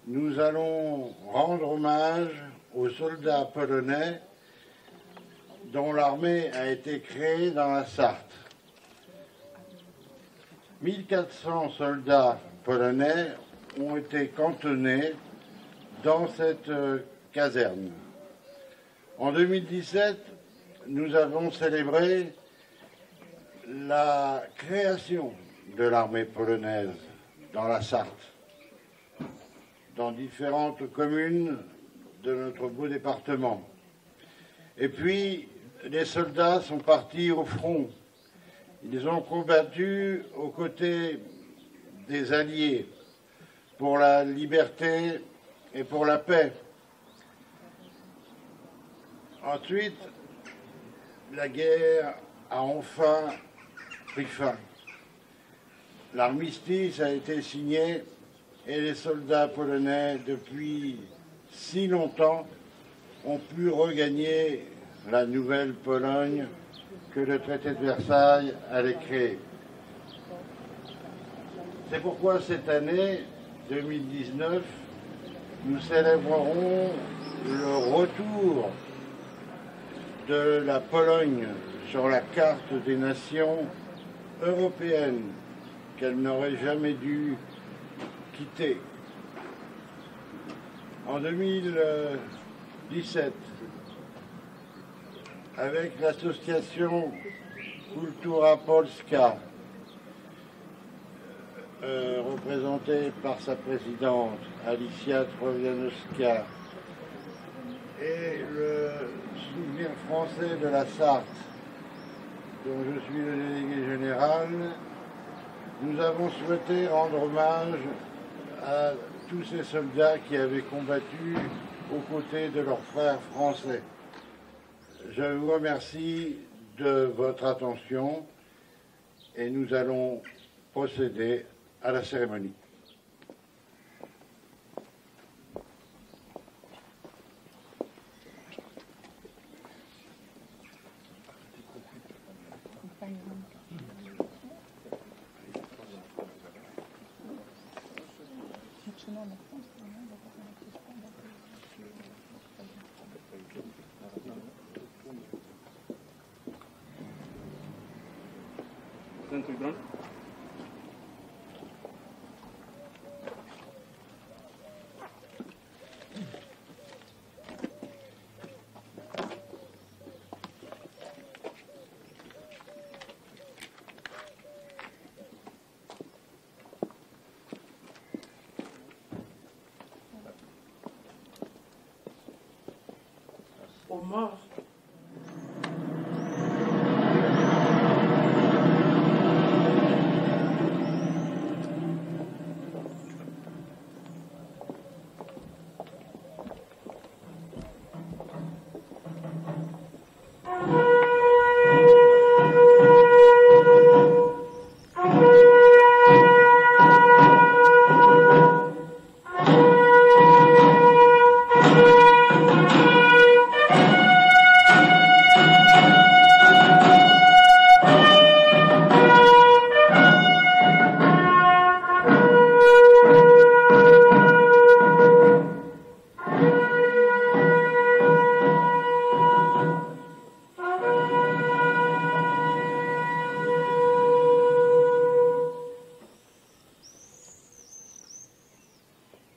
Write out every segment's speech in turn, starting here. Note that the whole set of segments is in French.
nous allons rendre hommage aux soldats polonais dont l'armée a été créée dans la Sarthe. 1400 soldats polonais ont été cantonnés dans cette caserne. En 2017, nous avons célébré la création de l'armée polonaise dans la Sarthe, dans différentes communes de notre beau département. Et puis, les soldats sont partis au front. Ils ont combattu aux côtés des Alliés pour la liberté et pour la paix. Ensuite, la guerre a enfin pris fin. L'armistice a été signé et les soldats polonais, depuis si longtemps, ont pu regagner la nouvelle Pologne que le traité de Versailles allait créer. C'est pourquoi cette année 2019, nous célébrerons le retour de la Pologne sur la carte des nations européennes qu'elle n'aurait jamais dû quitter. En 2017, avec l'association Kultura Polska, représentée par sa présidente Alicja Trojanowska, et le souvenir français de la Sarthe, dont je suis le délégué général, nous avons souhaité rendre hommage à tous ces soldats qui avaient combattu aux côtés de leurs frères français. Je vous remercie de votre attention et nous allons procéder à la cérémonie. Aux morts.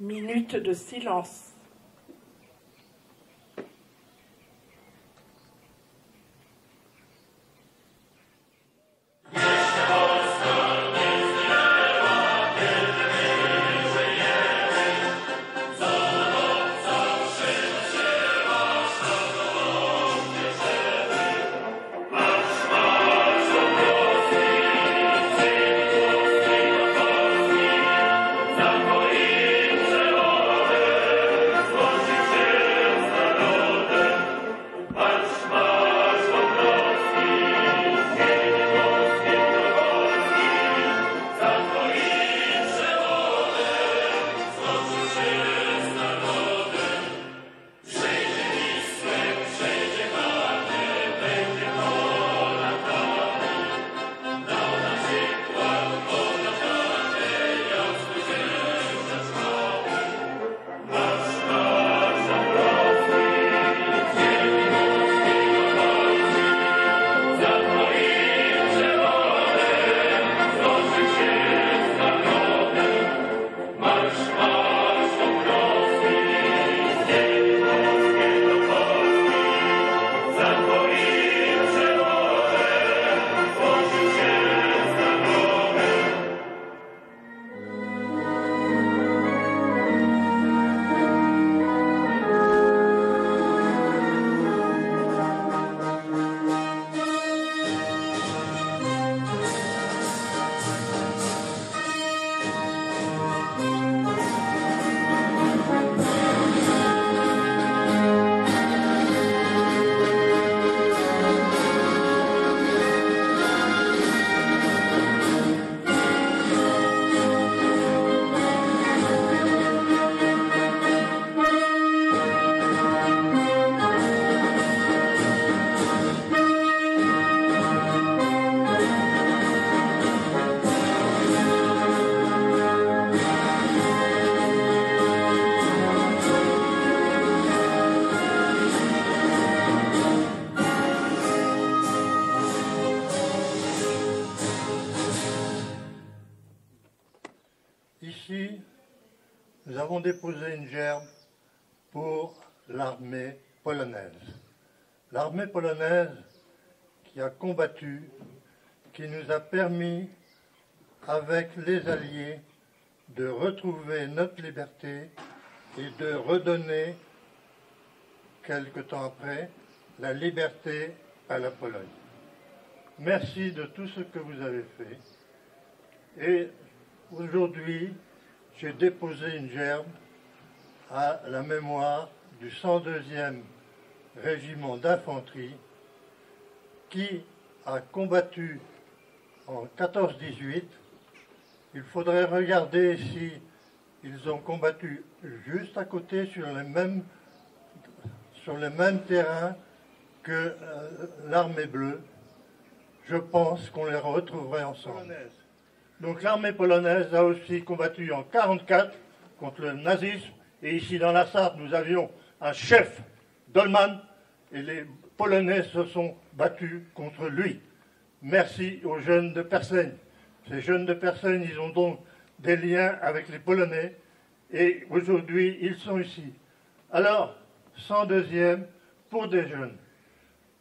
Minute de silence. déposé une gerbe pour l'armée polonaise. L'armée polonaise qui a combattu, qui nous a permis, avec les Alliés, de retrouver notre liberté et de redonner, quelque temps après, la liberté à la Pologne. Merci de tout ce que vous avez fait. Et aujourd'hui, j'ai déposé une gerbe à la mémoire du 102e régiment d'infanterie qui a combattu en 14-18. Il faudrait regarder si ils ont combattu juste à côté sur les mêmes terrains que l'armée bleue. Je pense qu'on les retrouverait ensemble. Donc l'armée polonaise a aussi combattu en 1944 contre le nazisme. Et ici dans la Sarthe, nous avions un chef, Dolman, et les Polonais se sont battus contre lui. Merci aux jeunes de Persaigne. Ces jeunes de Persaigne, ils ont donc des liens avec les Polonais. Et aujourd'hui, ils sont ici. Alors, 102e pour des jeunes.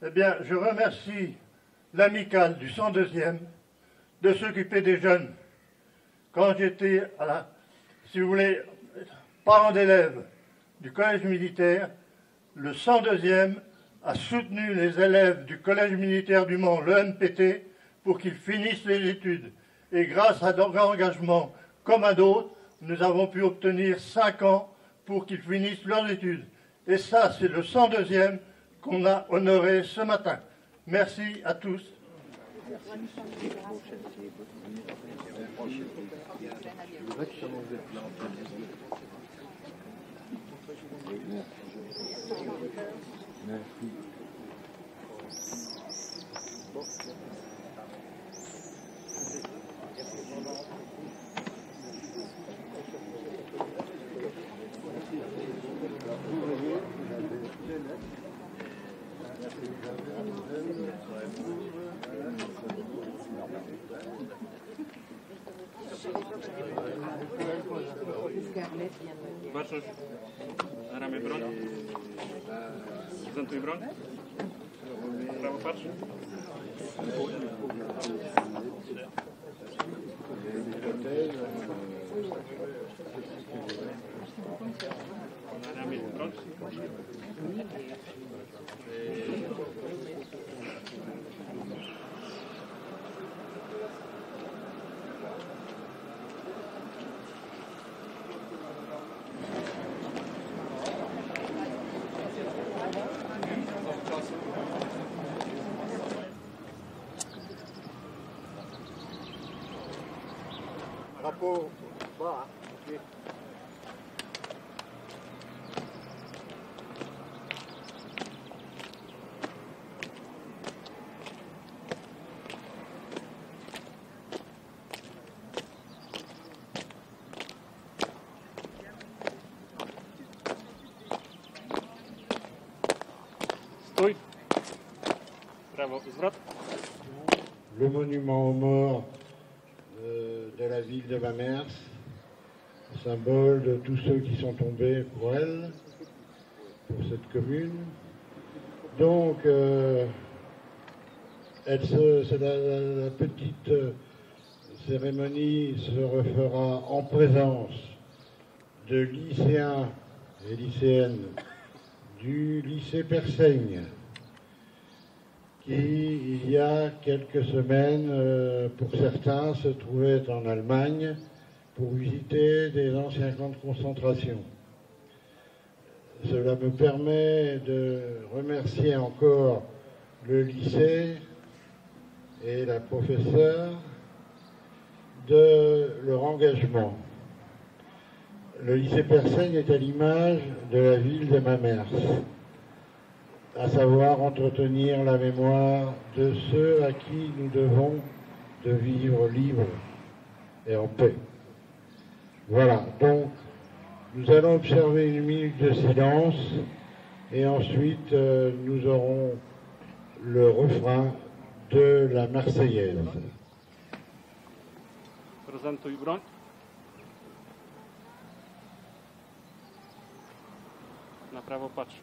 Eh bien, je remercie l'amicale du 102e de s'occuper des jeunes. Quand j'étais si vous voulez, parent d'élèves du collège militaire, le 102e a soutenu les élèves du collège militaire du Mans, le MPT, pour qu'ils finissent les études. Et grâce à leur engagement, comme à d'autres, nous avons pu obtenir 5 ans pour qu'ils finissent leurs études. Et ça, c'est le 102e qu'on a honoré ce matin. Merci à tous. Baczność na ramię broń. Prezentuj broń. Prawo patrz. Na ramię broń. Drapeau bas. Okay. Stój. Prawo, zwrot. Le monument aux morts de la ville de Mamers, symbole de tous ceux qui sont tombés pour elle, pour cette commune. Donc, la petite cérémonie se refera en présence de lycéens et lycéennes du lycée Persaigne, qui, il y a quelques semaines, pour certains, se trouvaient en Allemagne pour visiter des anciens camps de concentration. Cela me permet de remercier encore le lycée et la professeure de leur engagement. Le lycée Persaigne est à l'image de la ville de Mamers, à savoir entretenir la mémoire de ceux à qui nous devons de vivre libres et en paix. Voilà, donc nous allons observer une minute de silence et ensuite nous aurons le refrain de la Marseillaise. Prezentuj broń. Na prawo patrz.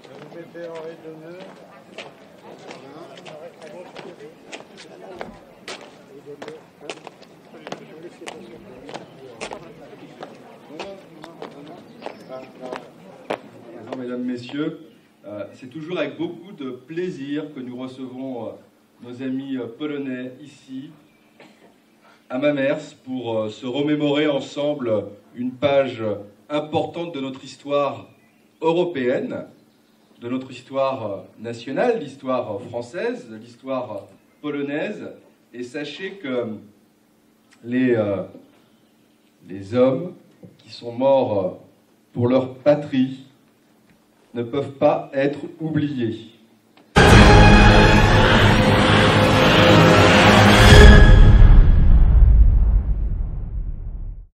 Vous mettez en ré d'honneur. Bonjour mesdames, messieurs, c'est toujours avec beaucoup de plaisir que nous recevons nos amis polonais ici, à Mamers, pour se remémorer ensemble une page importante de notre histoire européenne, de notre histoire nationale, l'histoire française, l'histoire polonaise. Et sachez que les hommes qui sont morts pour leur patrie ne peuvent pas être oubliés.